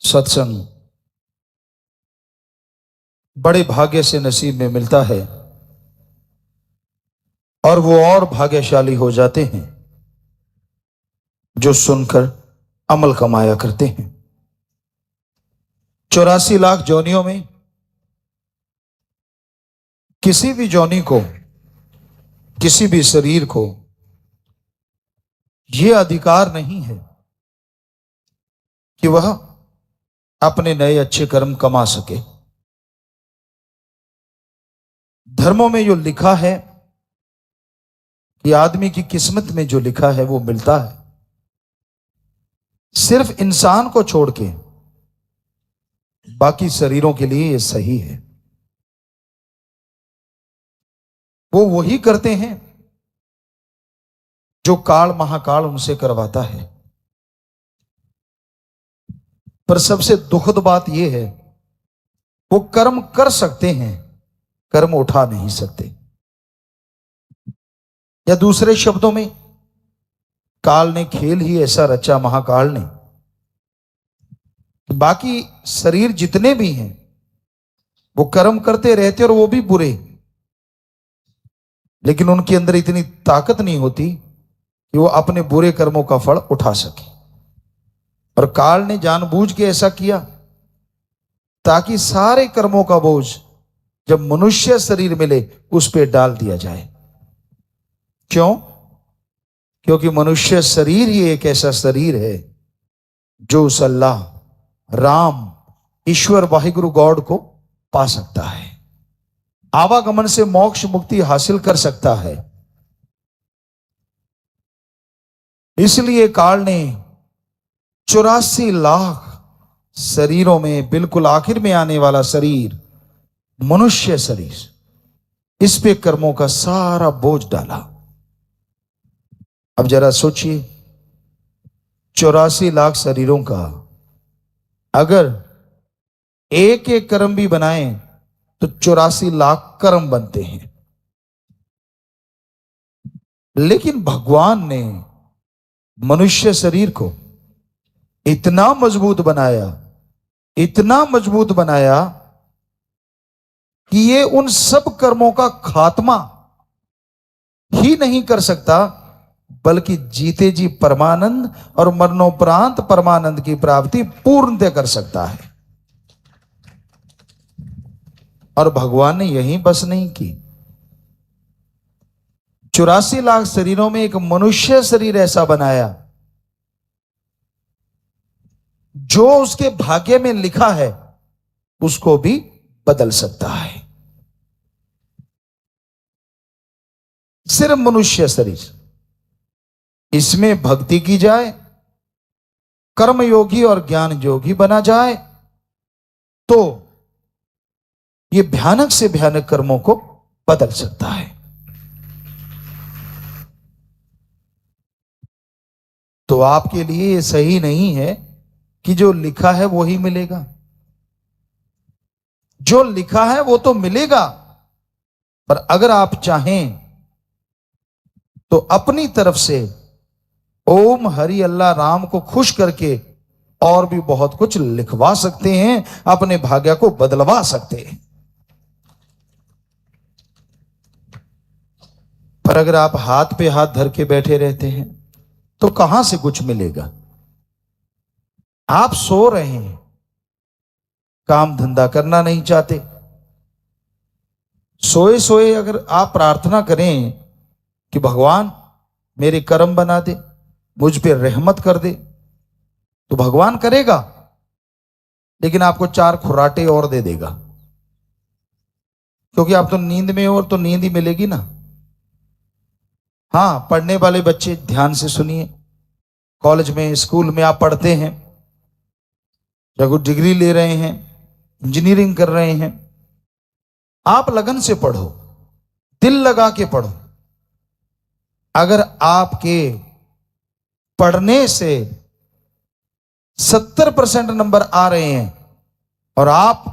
सत्संग बड़े भाग्य से नसीब में मिलता है और वो और भाग्यशाली हो जाते हैं जो सुनकर अमल कमाया करते हैं। 84 लाख जोनियों में किसी भी जोनी को, किसी भी शरीर को यह अधिकार नहीं है कि वह अपने नए अच्छे कर्म कमा सके। धर्मों में जो लिखा है कि आदमी की किस्मत में जो लिखा है वो मिलता है। सिर्फ इंसान को छोड़ के बाकी शरीरों के लिए ये सही है। वो वही करते हैं जो काल महाकाल उनसे करवाता है। पर सबसे दुखद बात यह है, वो कर्म कर सकते हैं, कर्म उठा नहीं सकते। या दूसरे शब्दों में, काल ने खेल ही ऐसा रचा, महाकाल ने, बाकी शरीर जितने भी हैं वो कर्म करते रहते और वो भी बुरे, लेकिन उनके अंदर इतनी ताकत नहीं होती कि वो अपने बुरे कर्मों का फल उठा सके। और काल ने जानबूझ के ऐसा किया ताकि सारे कर्मों का बोझ जब मनुष्य शरीर मिले उस पे डाल दिया जाए। क्यों? क्योंकि मनुष्य शरीर ही एक ऐसा शरीर है जो उस अल्लाह, राम, ईश्वर, वाहिगुरु गॉड को पा सकता है, आवागमन से मोक्ष मुक्ति हासिल कर सकता है। इसलिए काल ने 84 लाख शरीरों में बिल्कुल आखिर में आने वाला शरीर, मनुष्य शरीर, इस पे कर्मों का सारा बोझ डाला। अब जरा सोचिए, 84 लाख शरीरों का अगर एक एक कर्म भी बनाएं तो 84 लाख कर्म बनते हैं। लेकिन भगवान ने मनुष्य शरीर को इतना मजबूत बनाया, इतना मजबूत बनाया कि ये उन सब कर्मों का खात्मा ही नहीं कर सकता, बल्कि जीते जी परमानंद और मरणोपरांत परमानंद की प्राप्ति पूर्णतः कर सकता है। और भगवान ने यही बस नहीं की, 84 लाख शरीरों में एक मनुष्य शरीर ऐसा बनाया जो उसके भाग्य में लिखा है उसको भी बदल सकता है। सिर्फ मनुष्य शरीर, इसमें भक्ति की जाए, कर्म योगी और ज्ञान योगी बना जाए तो ये भयानक से भयानक कर्मों को बदल सकता है। तो आपके लिए ये सही नहीं है कि जो लिखा है वो ही मिलेगा। जो लिखा है वो तो मिलेगा, पर अगर आप चाहें तो अपनी तरफ से ओम हरि अल्लाह राम को खुश करके और भी बहुत कुछ लिखवा सकते हैं, अपने भाग्य को बदलवा सकते हैं। पर अगर आप हाथ पे हाथ धर के बैठे रहते हैं तो कहां से कुछ मिलेगा। आप सो रहे हैं, काम धंधा करना नहीं चाहते, सोए सोए अगर आप प्रार्थना करें कि भगवान मेरे कर्म बना दे, मुझ पे रहमत कर दे, तो भगवान करेगा, लेकिन आपको 4 खुराटे और दे देगा, क्योंकि आप तो नींद में हो और तो नींद ही मिलेगी ना। हाँ, पढ़ने वाले बच्चे ध्यान से सुनिए, कॉलेज में, स्कूल में आप पढ़ते हैं, जब डिग्री ले रहे हैं, इंजीनियरिंग कर रहे हैं, आप लगन से पढ़ो, दिल लगा के पढ़ो। अगर आपके पढ़ने से 70% नंबर आ रहे हैं और आप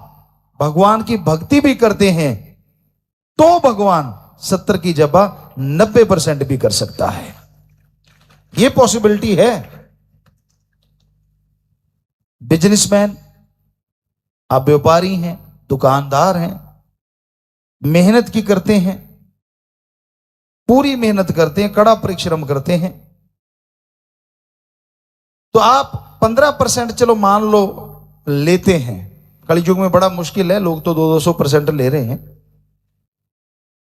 भगवान की भक्ति भी करते हैं तो भगवान 70 की जगह 90% भी कर सकता है। यह पॉसिबिलिटी है। बिजनेसमैन, आप व्यापारी हैं, दुकानदार हैं, मेहनत की करते हैं, पूरी मेहनत करते हैं, कड़ा परिश्रम करते हैं, तो आप 15% चलो मान लो लेते हैं। कलयुग में बड़ा मुश्किल है, लोग तो 200-200% ले रहे हैं,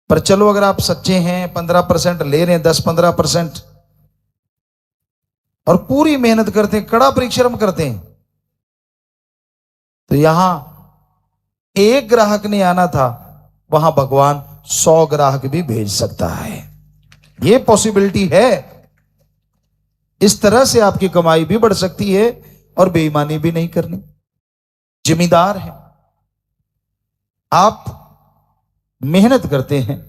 पर चलो अगर आप सच्चे हैं 15% ले रहे हैं, 10-15%, और पूरी मेहनत करते हैं, कड़ा परिश्रम करते हैं, तो यहां एक ग्राहक नहीं आना था, वहां भगवान 100 ग्राहक भी भेज सकता है। यह पॉसिबिलिटी है। इस तरह से आपकी कमाई भी बढ़ सकती है और बेईमानी भी नहीं करनी। जिम्मेदार है, आप मेहनत करते हैं,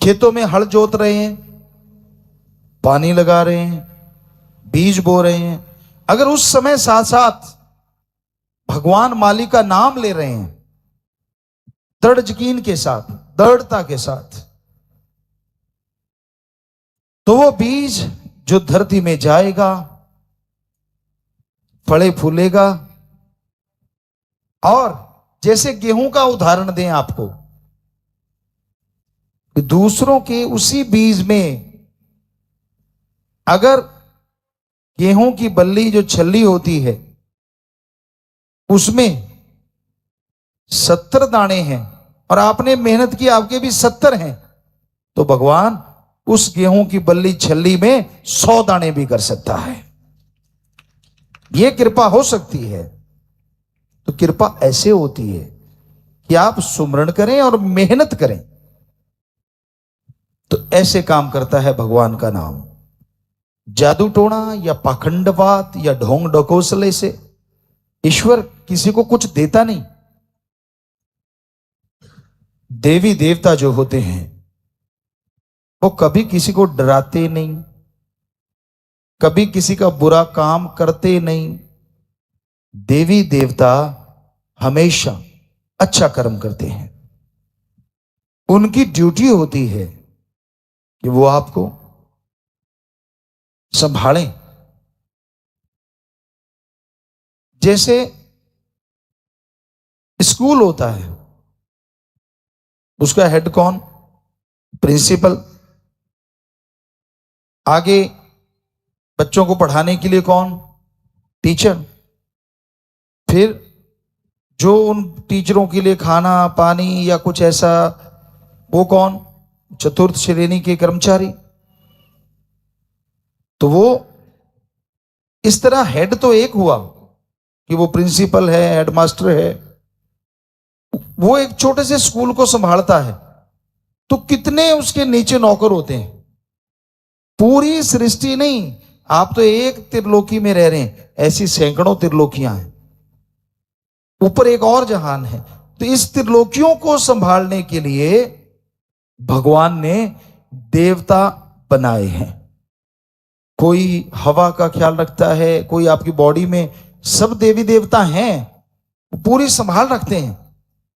खेतों में हल जोत रहे हैं, पानी लगा रहे हैं, बीज बो रहे हैं, अगर उस समय साथ साथ भगवान मालिक का नाम ले रहे हैं, दृढ़ यकीन के साथ, दृढ़ता के साथ, तो वो बीज जो धरती में जाएगा, फले फूलेगा। और जैसे गेहूं का उदाहरण दें आपको, कि दूसरों के उसी बीज में अगर गेहूं की बल्ली जो छल्ली होती है उसमें 70 दाने हैं और आपने मेहनत की, आपके भी 70 हैं, तो भगवान उस गेहूं की बल्ली छल्ली में 100 दाने भी कर सकता है। यह कृपा हो सकती है। तो कृपा ऐसे होती है कि आप सुमरण करें और मेहनत करें, तो ऐसे काम करता है भगवान का नाम। जादू टोना या पाखंडवाद या ढोंग डकोसले से ईश्वर किसी को कुछ देता नहीं। देवी देवता जो होते हैं वो कभी किसी को डराते नहीं, कभी किसी का बुरा काम करते नहीं। देवी देवता हमेशा अच्छा कर्म करते हैं। उनकी ड्यूटी होती है कि वो आपको संभालें। जैसे स्कूल होता है, उसका हेड कौन? प्रिंसिपल। आगे बच्चों को पढ़ाने के लिए कौन? टीचर। फिर जो उन टीचरों के लिए खाना पानी या कुछ ऐसा, वो कौन? चतुर्थ श्रेणी के कर्मचारी। तो वो इस तरह हेड तो एक हुआ कि वो प्रिंसिपल है, हेडमास्टर है, वो एक छोटे से स्कूल को संभालता है, तो कितने उसके नीचे नौकर होते हैं। पूरी सृष्टि नहीं, आप तो एक त्रिलोकी में रह रहे हैं, ऐसी सैकड़ों त्रिलोकियां हैं, ऊपर एक और जहान है। तो इस त्रिलोकियों को संभालने के लिए भगवान ने देवता बनाए हैं। कोई हवा का ख्याल रखता है, कोई आपकी बॉडी में, सब देवी देवता हैं, पूरी संभाल रखते हैं।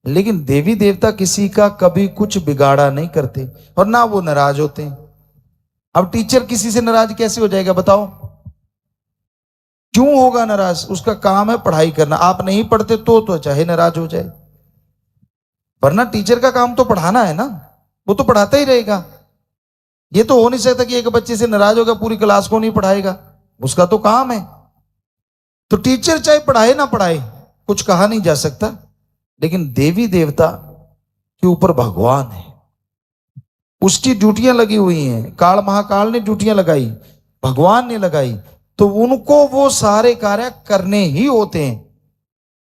लेकिन देवी देवता किसी का कभी कुछ बिगाड़ा नहीं करते और ना वो नाराज होते हैं। अब टीचर किसी से नाराज कैसे हो जाएगा बताओ? क्यों होगा नाराज? उसका काम है पढ़ाई करना। आप नहीं पढ़ते तो चाहे नाराज हो जाए, वरना टीचर का काम तो पढ़ाना है ना, वो तो पढ़ाता ही रहेगा। ये तो हो नहीं सकता कि एक बच्चे से नाराज होगा पूरी क्लास को नहीं पढ़ाएगा, उसका तो काम है। तो टीचर चाहे पढ़ाए ना पढ़ाए, कुछ कहा नहीं जा सकता। लेकिन देवी देवता के ऊपर भगवान है, उसकी ड्यूटियां लगी हुई हैं। काल महाकाल ने ड्यूटियां लगाई, भगवान ने लगाई, तो उनको वो सारे कार्य करने ही होते हैं।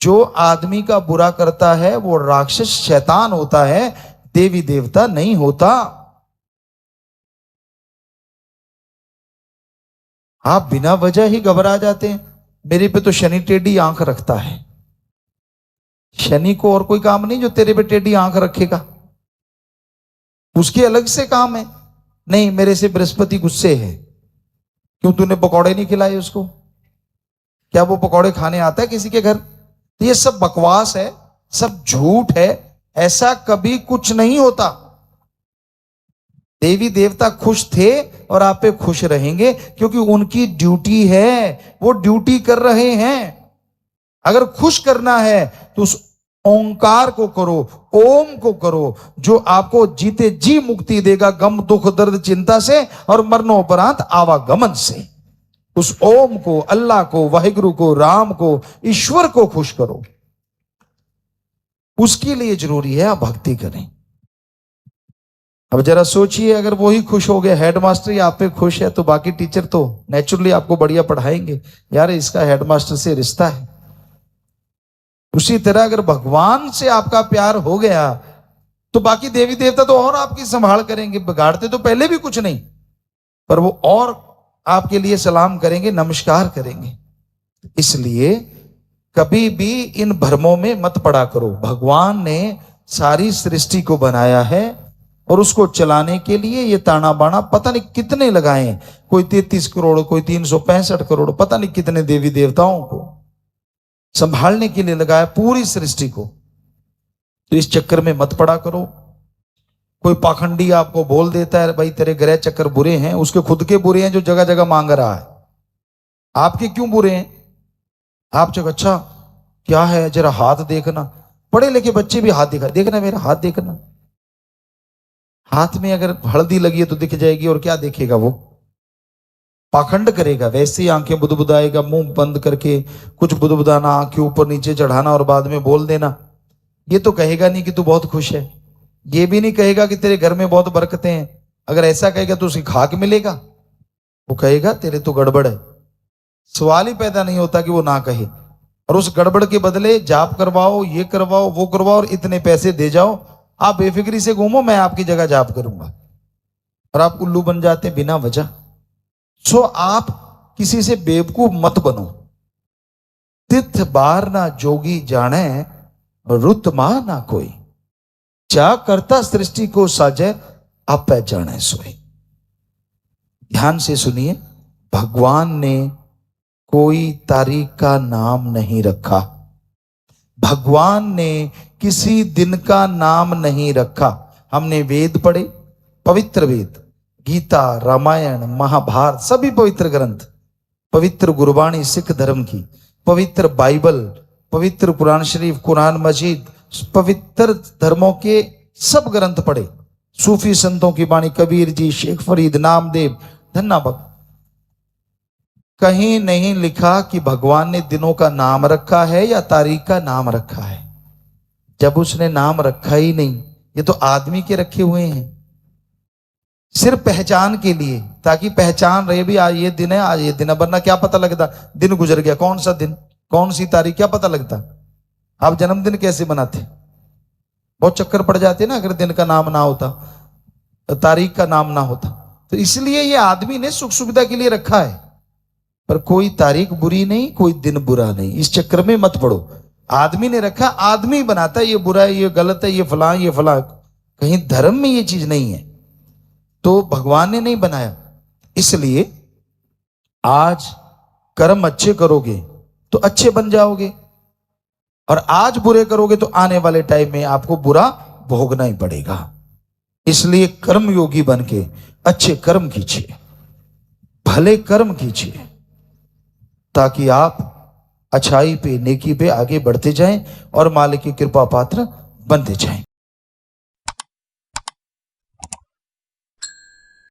जो आदमी का बुरा करता है वो राक्षस शैतान होता है, देवी देवता नहीं होता। आप बिना वजह ही घबरा जाते हैं। मेरे पे तो शनि टेढ़ी आंख रखता है। शनि को और कोई काम नहीं जो तेरे पे टेढ़ी आंख रखेगा, उसके अलग से काम है। नहीं, मेरे से बृहस्पति गुस्से है, क्यों तूने पकौड़े नहीं खिलाए उसको? क्या वो पकौड़े खाने आता है किसी के घर? तो ये सब बकवास है, सब झूठ है, ऐसा कभी कुछ नहीं होता। देवी देवता खुश थे और आप पे खुश रहेंगे, क्योंकि उनकी ड्यूटी है, वो ड्यूटी कर रहे हैं। अगर खुश करना है तो उस ओंकार को करो, ओम को करो, जो आपको जीते जी मुक्ति देगा गम दुख दर्द चिंता से और मरणोपरांत आवागमन से। उस ओम को, अल्लाह को, वाहिगुरु को, राम को, ईश्वर को खुश करो। उसके लिए जरूरी है आप भक्ति करें। अब जरा सोचिए, अगर वो ही खुश हो गए, हेडमास्टर ही आप पे खुश है, तो बाकी टीचर तो नेचुरली आपको बढ़िया पढ़ाएंगे, यार इसका हेडमास्टर से रिश्ता है। उसी तरह अगर भगवान से आपका प्यार हो गया तो बाकी देवी देवता तो और आपकी संभाल करेंगे। बिगाड़ते तो पहले भी कुछ नहीं, पर वो और आपके लिए सलाम करेंगे, नमस्कार करेंगे। इसलिए कभी भी इन भ्रमों में मत पड़ा करो। भगवान ने सारी सृष्टि को बनाया है और उसको चलाने के लिए ये ताना बाना पता नहीं कितने लगाए हैं, कोई 33 करोड़, कोई 365 करोड़, पता नहीं कितने देवी देवताओं को संभालने के लिए लगाया पूरी सृष्टि को। तो इस चक्कर में मत पड़ा करो। कोई पाखंडी आपको बोल देता है भाई तेरे ग्रह चक्कर बुरे हैं, उसके खुद के बुरे हैं जो जगह जगह मांग रहा है, आपके क्यों बुरे हैं? आप जब अच्छा क्या है जरा हाथ देखना, पढ़े लिखे बच्चे भी हाथ देखना मेरा हाथ देखना। हाथ में अगर हल्दी लगी है तो दिख जाएगी, और क्या देखेगा वो? पाखंड करेगा। वैसे ही आंखें बुदबुदाएगा, मुंह बंद करके कुछ बुदबुदाना, आंखें ऊपर नीचे चढ़ाना और बाद में बोल देना। ये तो कहेगा नहीं कि तू बहुत खुश है, ये भी नहीं कहेगा कि तेरे घर में बहुत बरकतें हैं। अगर ऐसा कहेगा तो उसे खाक मिलेगा, वो कहेगा तेरे तो गड़बड़ है। सवाल ही पैदा नहीं होता कि वो ना कहे। और उस गड़बड़ के बदले जाप करवाओ, ये करवाओ, वो करवाओ और इतने पैसे दे जाओ, आप बेफिक्री से घूमो, मैं आपकी जगह जाप करूंगा, और आप उल्लू बन जाते हैं बिना वजह। सो आप किसी से बेवकूफ मत बनो। तिथ बार ना जोगी जाने, रुत मां ना कोई, जा करता सृष्टि को साजे, आप पहचाने सोई। ध्यान से सुनिए, भगवान ने कोई तारीख का नाम नहीं रखा, भगवान ने किसी दिन का नाम नहीं रखा। हमने वेद पढ़े, पवित्र वेद, गीता, रामायण, महाभारत, सभी पवित्र ग्रंथ, पवित्र गुरबाणी सिख धर्म की, पवित्र बाइबल, पवित्र कुरान शरीफ, कुरान मजीद, पवित्र धर्मों के सब ग्रंथ पढ़े, सूफी संतों की वाणी, कबीर जी, शेख फरीद, नामदेव, धन्ना भक्त। कहीं नहीं लिखा कि भगवान ने दिनों का नाम रखा है या तारीख का नाम रखा है। जब उसने नाम रखा ही नहीं, ये तो आदमी के रखे हुए हैं सिर्फ पहचान के लिए, ताकि पहचान रहे भी आज ये दिन है, आज ये दिन है, वरना क्या पता लगता दिन गुजर गया, कौन सा दिन, कौन सी तारीख, क्या पता लगता। आप जन्मदिन कैसे बनाते? बहुत चक्कर पड़ जाते ना, अगर दिन का नाम ना होता, तारीख का नाम ना होता। तो इसलिए ये आदमी ने सुख सुविधा के लिए रखा है, पर कोई तारीख बुरी नहीं, कोई दिन बुरा नहीं। इस चक्कर में मत पड़ो। आदमी ने रखा, आदमी बनाता है, ये बुरा है, ये गलत है, ये फला, ये फला। कहीं धर्म में ये चीज नहीं है, तो भगवान ने नहीं बनाया। इसलिए आज कर्म अच्छे करोगे तो अच्छे बन जाओगे, और आज बुरे करोगे तो आने वाले टाइम में आपको बुरा भोगना ही पड़ेगा। इसलिए कर्म योगी बन के अच्छे कर्म कीजिए, भले कर्म कीजिए, ताकि आप अच्छाई पे, नेकी पे आगे बढ़ते जाएं और मालिक की कृपा पात्र बनते जाएं।